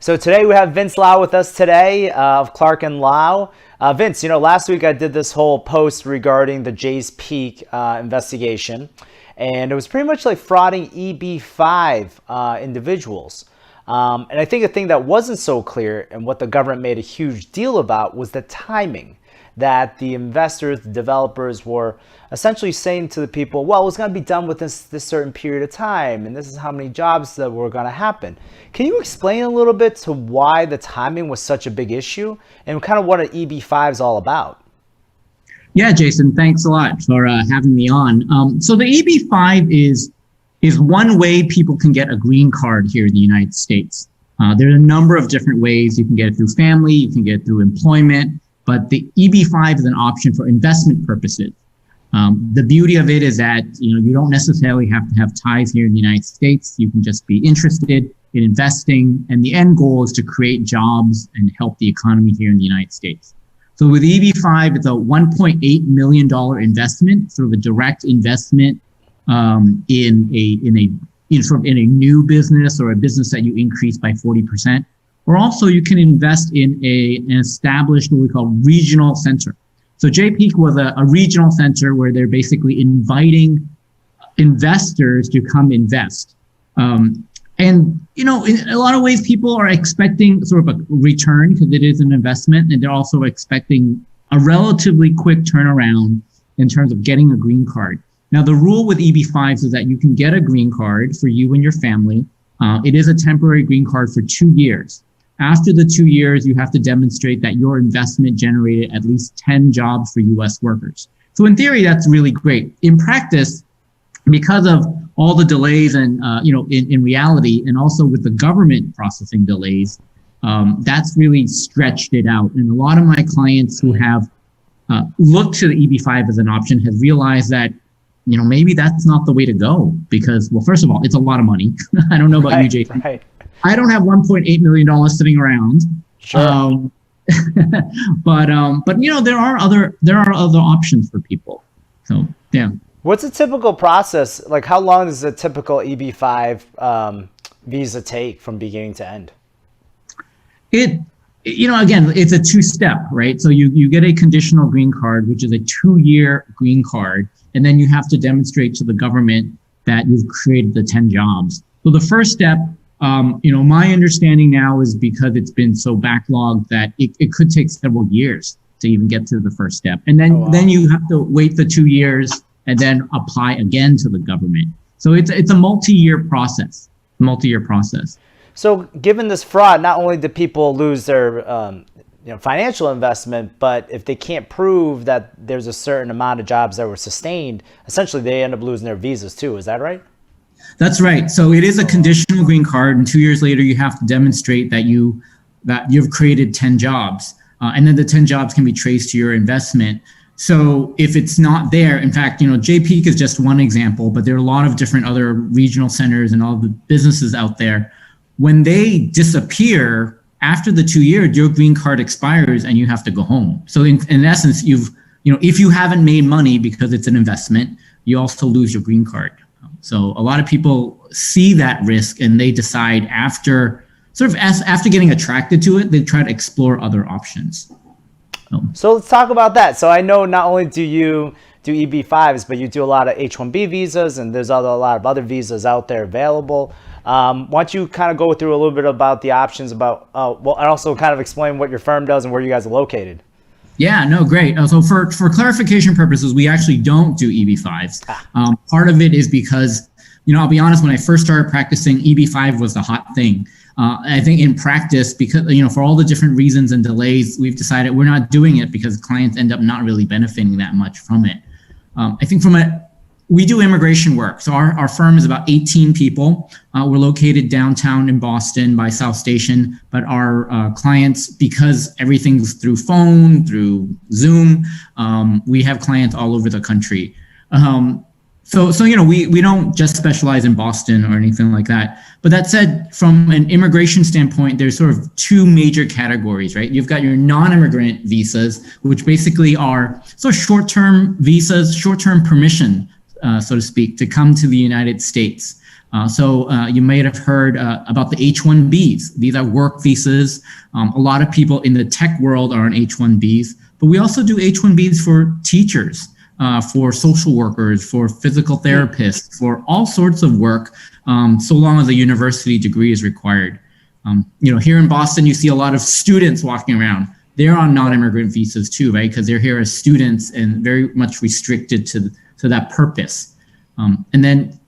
So today we have Vince Lau with us today of Clark Lau. Vince, last week I did this whole post regarding the Jay's Peak investigation, and it was pretty much like frauding EB-5 individuals. And I think the thing that wasn't so clear and what the government made a huge deal about was the timing, that the investors, the developers were essentially saying to the people, well, it's going to be done within this certain period of time, and this is how many jobs that were going to happen. Can you explain a little bit to why the timing was such a big issue and kind of what an EB-5 is all about? Yeah, Jason, thanks a lot for having me on. So the EB-5 is one way people can get a green card here in the United States. There are a number of different ways. You can get it through family, you can get it through employment, but the EB-5 is an option for investment purposes. The beauty of it is that you don't necessarily have to have ties here in the United States. You can just be interested in investing, and the end goal is to create jobs and help the economy here in the United States. So with EB-5, it's a $1.8 million investment, sort of a direct investment in a new business or a business that you increase by 40%. Or also you can invest in an established, what we call regional center. So JPEAK was a regional center where they're basically inviting investors to come invest. And in a lot of ways, people are expecting sort of a return because it is an investment, and they're also expecting a relatively quick turnaround in terms of getting a green card. Now, the rule with EB-5s is that you can get a green card for you and your family. It is a temporary green card for 2 years. After the 2 years, you have to demonstrate that your investment generated at least 10 jobs for U.S. workers. So in theory, that's really great. In practice, because of all the delays and, in reality, and also with the government processing delays, that's really stretched it out. And a lot of my clients who have looked to the EB-5 as an option have realized that maybe that's not the way to go because, well, first of all, it's a lot of money. I don't know about you, Jason. Right. I don't have $1.8 million sitting around. Sure. But there are other options for people. So yeah. What's a typical process? Like, how long does a typical EB-5 visa take from beginning to end? Again, it's a two-step, right? So you get a conditional green card, which is a 2-year green card, and then you have to demonstrate to the government that you've created the 10 jobs. So the first step, my understanding now is because it's been so backlogged that it could take several years to even get to the first step. And then you have to wait the 2 years and then apply again to the government. So it's a multi-year process. So given this fraud, not only do people lose their financial investment, but if they can't prove that there's a certain amount of jobs that were sustained, essentially they end up losing their visas too. Is that right? That's right. So it is a conditional green card, and 2 years later you have to demonstrate that you've created 10 jobs, and then the 10 jobs can be traced to your investment. So if it's not there, in fact, JPEAK is just one example, but there are a lot of different other regional centers and all the businesses out there. When they disappear after the 2 years, your green card expires and you have to go home. So in essence, if you haven't made money because it's an investment, you also lose your green card. So a lot of people see that risk and they decide after getting attracted to it, they try to explore other options. So let's talk about that. So I know not only do you do EB-5s, but you do a lot of H-1B visas, and there's a lot of other visas out there available. Why don't you kind of go through a little bit about the options and also kind of explain what your firm does and where you guys are located. Yeah, no, great. So for clarification purposes, we actually don't do EB-5s. Part of it is because, I'll be honest, when I first started practicing, EB-5 was the hot thing. I think in practice, because, for all the different reasons and delays, we've decided we're not doing it because clients end up not really benefiting that much from it. I think we do immigration work. So our firm is about 18 people. We're located downtown in Boston by South Station, but our clients, because everything's through phone, through Zoom, we have clients all over the country. So we don't just specialize in Boston or anything like that. But that said, from an immigration standpoint, there's sort of two major categories, right? You've got your non-immigrant visas, which basically are sort of short-term visas, short-term permission, so to speak, to come to the United States. You may have heard about the H-1Bs. These are work visas. A lot of people in the tech world are on H-1Bs, but we also do H-1Bs for teachers, for social workers, for physical therapists, for all sorts of work, so long as a university degree is required. Here in Boston, you see a lot of students walking around. They're on non-immigrant visas too, right? Because they're here as students and very much restricted to that purpose. And then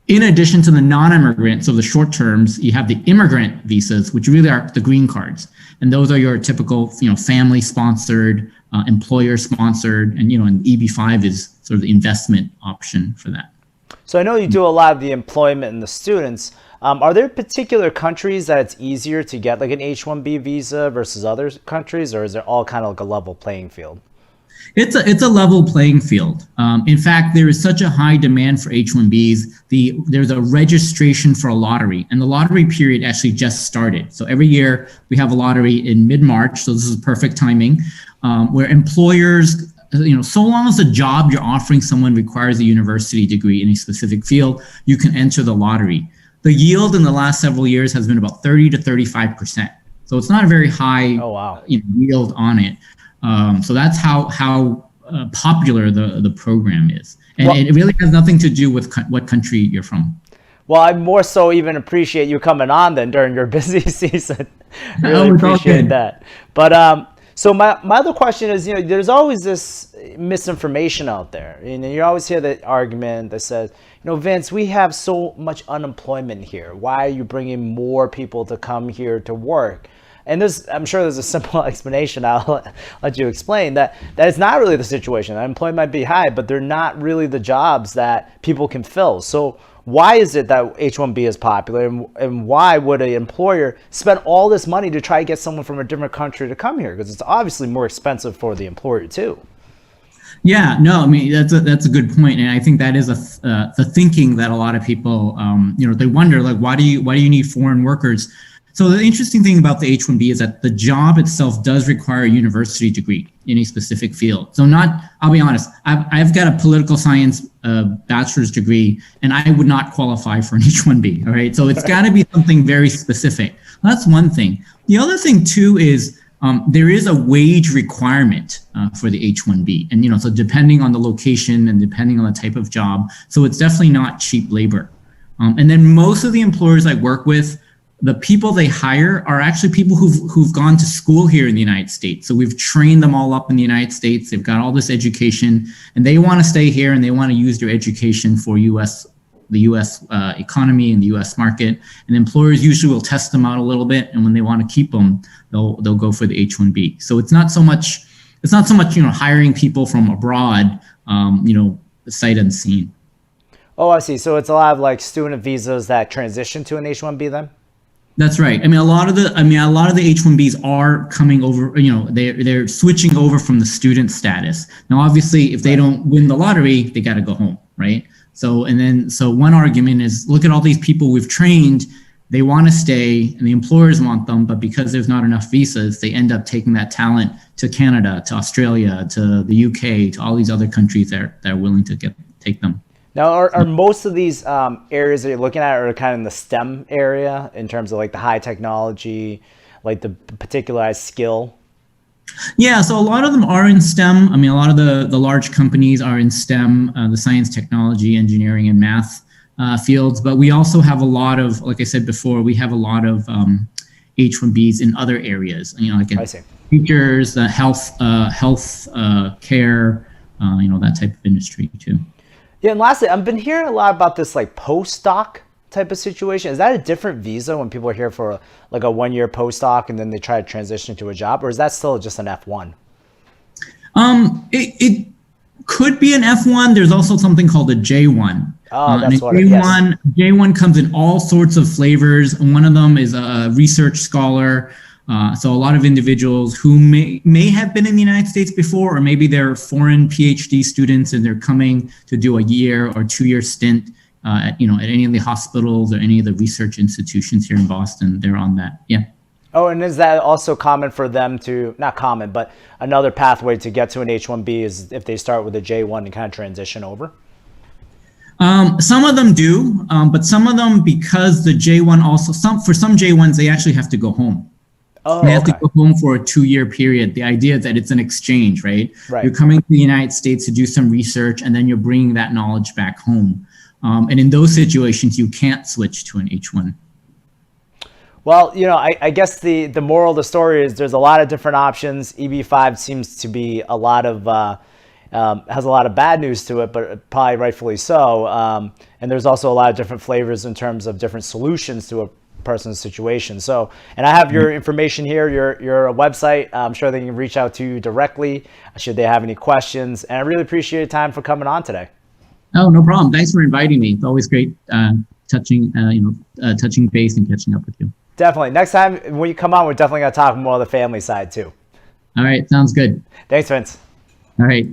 in addition to the non-immigrant, so the short terms, you have the immigrant visas, which really are the green cards. And those are your typical, family sponsored, employer sponsored, and, and EB-5 is sort of the investment option for that. So I know you do a lot of the employment and the students. Are there particular countries that it's easier to get like an H-1B visa versus other countries, or is it all kind of like a level playing field? It's a level playing field. In fact, there is such a high demand for H-1Bs. There's a registration for a lottery, and the lottery period actually just started. So every year we have a lottery in mid-March. So this is perfect timing, where employers, so long as the job you're offering someone requires a university degree in a specific field, you can enter the lottery. The yield in the last several years has been about 30 to 35%. So it's not a very high yield on it. So that's how popular the program is. And it really has nothing to do with what country you're from. Well, I more so even appreciate you coming on then during your busy season. Really appreciate that. But so my other question is, there's always this misinformation out there. You always hear the argument that says, Vince, we have so much unemployment here. Why are you bringing more people to come here to work? And I'm sure there's a simple explanation. I'll let you explain that it's not really the situation. Unemployment might be high, but they're not really the jobs that people can fill. So why is it that H-1B is popular, and why would an employer spend all this money to try to get someone from a different country to come here? Because it's obviously more expensive for the employer too. Yeah, no, I mean, that's a good point. And I think that is the thinking that a lot of people, they wonder, like, why do you need foreign workers? So the interesting thing about the H-1B is that the job itself does require a university degree in a specific field. So I'll be honest, I've got a political science bachelor's degree, and I would not qualify for an H-1B, all right? So it's got to be something very specific. That's one thing. The other thing too is there is a wage requirement for the H-1B. And, so depending on the location and depending on the type of job, so it's definitely not cheap labor. And then most of the employers I work with, the people they hire are actually people who've gone to school here in the United States. So we've trained them all up in the United States. They've got all this education, and they want to stay here and they want to use their education for the U.S. Economy and the U.S. market. And employers usually will test them out a little bit, and when they want to keep them, they'll go for the H-1B. So it's not so much hiring people from abroad, sight unseen. Oh, I see. So it's a lot of like student visas that transition to an H-1B then? That's right. I mean, a lot of the H-1Bs are coming over, they're switching over from the student status. Now, obviously, if they don't win the lottery, they got to go home, right? So one argument is, look at all these people we've trained, they want to stay and the employers want them, but because there's not enough visas, they end up taking that talent to Canada, to Australia, to the UK, to all these other countries that are willing to take them. Now, are most of these areas that you're looking at are kind of in the STEM area in terms of like the high technology, like the particularized skill? Yeah, so a lot of them are in STEM. I mean, a lot of the large companies are in STEM, the science, technology, engineering, and math fields. But we also have a lot of, like I said before, we have a lot of H-1Bs in other areas. Like in teachers, health care, that type of industry too. Yeah, and lastly, I've been hearing a lot about this like postdoc type of situation. Is that a different visa when people are here for like a 1-year postdoc and then they try to transition to a job, or is that still just an F1? It could be an F1. There's also something called a J1. Oh, that's what it is. J1 comes in all sorts of flavors. One of them is a research scholar. So a lot of individuals who may have been in the United States before, or maybe they're foreign PhD students and they're coming to do a 1 or 2 year stint at any of the hospitals or any of the research institutions here in Boston. They're on that. Yeah. Oh, and is that also common for them to, not common, but another pathway to get to an H-1B is if they start with a J1 and kind of transition over? Some of them do, but some of them, because the J1 also, for some J1s, they actually have to go home. Oh, They have okay. to go home for a 2-year period. The idea is that it's an exchange, right? Right. You're coming to the United States to do some research, and then you're bringing that knowledge back home. And in those situations, you can't switch to an H1. Well, I guess the moral of the story is there's a lot of different options. EB-5 seems to be a lot of has a lot of bad news to it, but probably rightfully so. And there's also a lot of different flavors in terms of different solutions to a person's situation. So, and I have your information here, your website. I'm sure they can reach out to you directly should they have any questions. And I really appreciate your time for coming on today. Oh, no problem. Thanks for inviting me. It's always great touching base and catching up with you. Definitely. Next time when you come on, we're definitely going to talk more on the family side too. All right. Sounds good. Thanks, Vince. All right.